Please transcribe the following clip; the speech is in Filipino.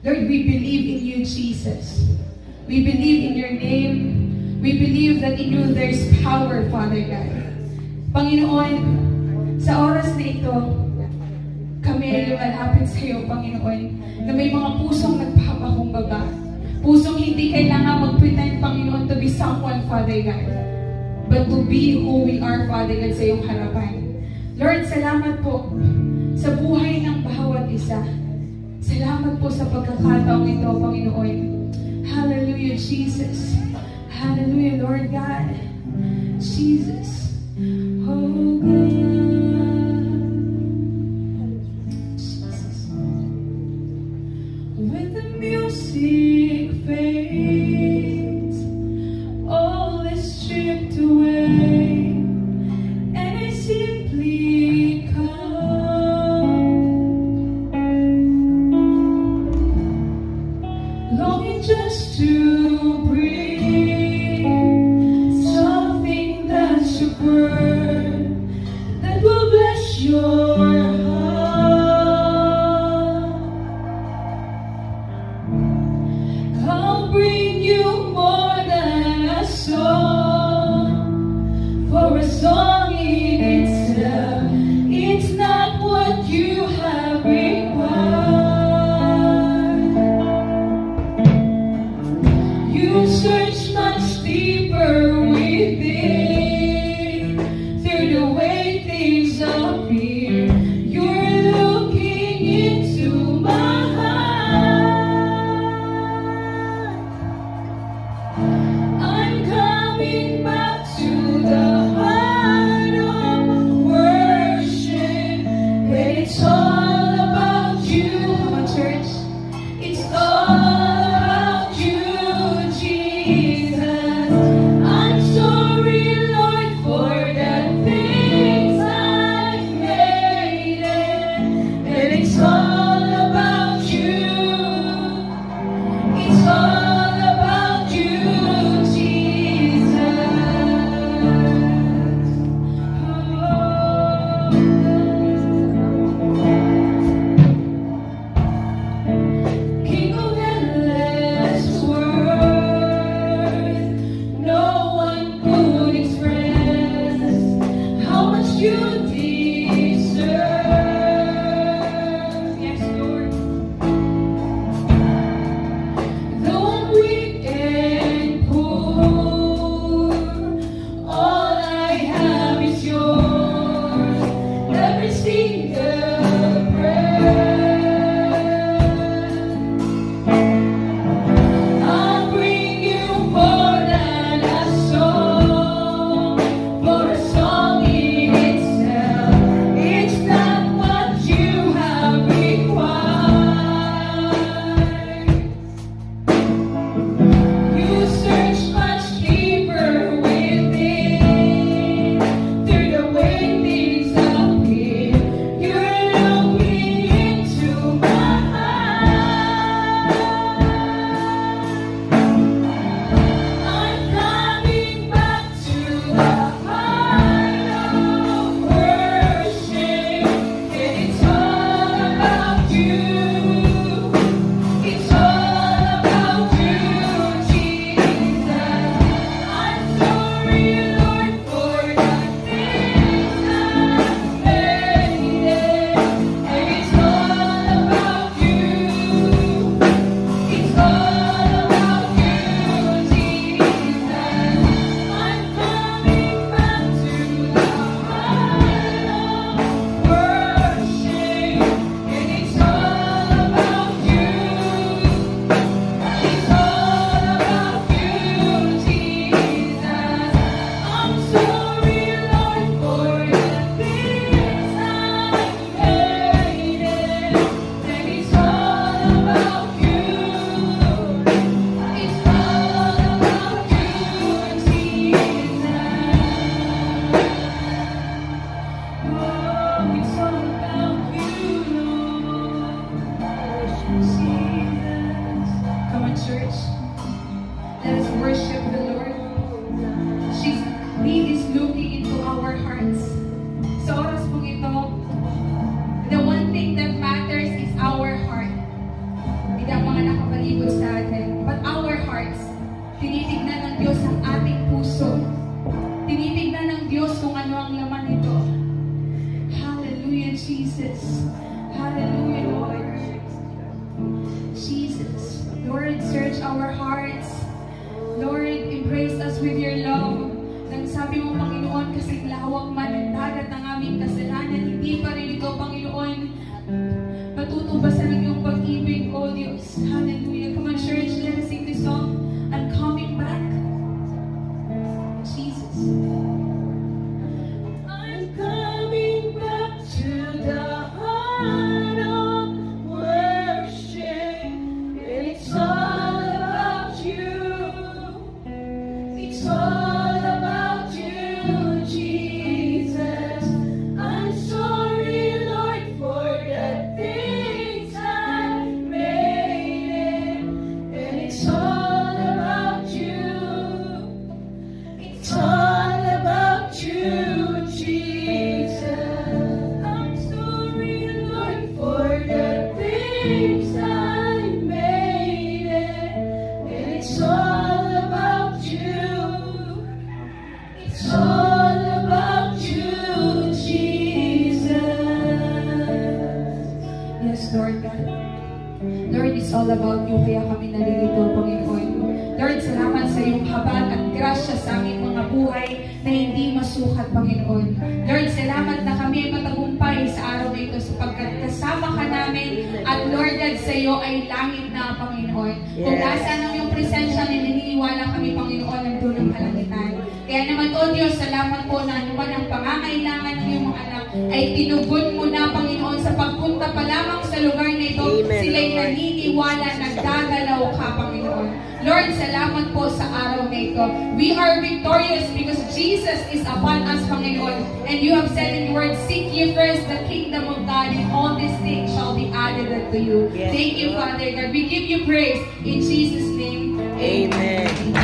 Lord, we believe in you, Jesus. We believe in your name. We believe that in you there's power, Father God. Panginoon, sa oras na ito, kami ay lumalapit sa iyo, Panginoon, na may mga pusong nagpapakumbaba. Pusong hindi kailangan mag-pretend, Panginoon, to be someone, Father God, but to be who we are, Father God, sa iyong harapan. Lord, salamat po sa buhay ng bawat isa. Salamat po sa pagkakataong ito, Panginoon. Hallelujah, Jesus. Hallelujah, Lord God. Jesus. Oh, God. Jesus. When the music fades, all is stripped away, and I simply come, longing just to breathe something that should burn, that will bless your heart. I'll bring you more than a song, for a song in itself, it's not what you have required. You search much deeper within, through the way things appear. You're looking into my heart. I'm coming back to the heart of worship, and it's all about you. Come on, church. It's all about you, Jesus. I'm sorry, Lord, for the things I've made it, and it's all about you. It's all about you, Jesus. King of endless worth, no one could express how much you deserve. Yes, Lord. Though I'm weak and poor, all I have is yours. Every single breath. I'll bring you more than a song, for a song in itself, it's not what you have required. You search much deeper within, through the way things appear. You're looking into my heart. I'm coming back to the heart of worship, and it's all about you. It's all about you, Jesus. I'm sorry, Lord, for the things I've made it, and it's all about you. It's all about you, Jesus. I'm coming back to the heart of worship, and it's all about you. It's all about you, Jesus. I'm sorry, Lord, for the things I've made it, and it's all about you. It's all about you, Jesus. Oh, it's all about you, Lord. Jesus. Come on, church. Let us worship the Lord. He is looking into our hearts. Sa oras pong ito, the one thing that matters is our heart. Hindi ang mga with your love. Nang sabi mo, Panginoon, kasi lawak man ang dagat ng aming kasalanan, hindi pa rin ito, Panginoon, patutubasan ng iyong pag-ibig, O Diyos. Hallelujah. Come on, church, let us sing this song. I'm coming back. Jesus. I'm coming back to the heart of worship. It's all about you. It's all about you, Jesus. I'm sorry, Lord, for the things I made. And it's all about you. It's all about you, Jesus. I'm sorry, Lord, for the things I made. And it's all about you. It's all about you, Jesus. Yes, Lord God. Lord, it's all about you, kaya kami nalilito, Panginoon. Lord, salamat sa iyong habag at grasya sa aming mga buhay na hindi masukat, Panginoon. Lord, salamat na kami ay matagumpay sa araw na ito sapagkat kasama ka namin at Lord God, sa iyo ay langit na, Panginoon. Kung nasaan ang iyong presensya, naniniwala kami, Panginoon, nandun ang kalangitan. Kaya naman, O Diyos, salamat po na anuman ang pangangailangan ng iyong mga anak ay tinugon mo na, Panginoon, sa pagpunta pa lamang sa lugar na ito. Amen, Sila'y Lord. naniniwala, nagdagalaw ka, Panginoon. Lord, salamat po sa araw na ito. We are victorious because Jesus is upon us, Panginoon. And you have said in your word, seek ye first the kingdom of God, and all these things shall be added unto you. Yes, Thank you, Lord. Father God. We give you praise in Jesus' name. Amen.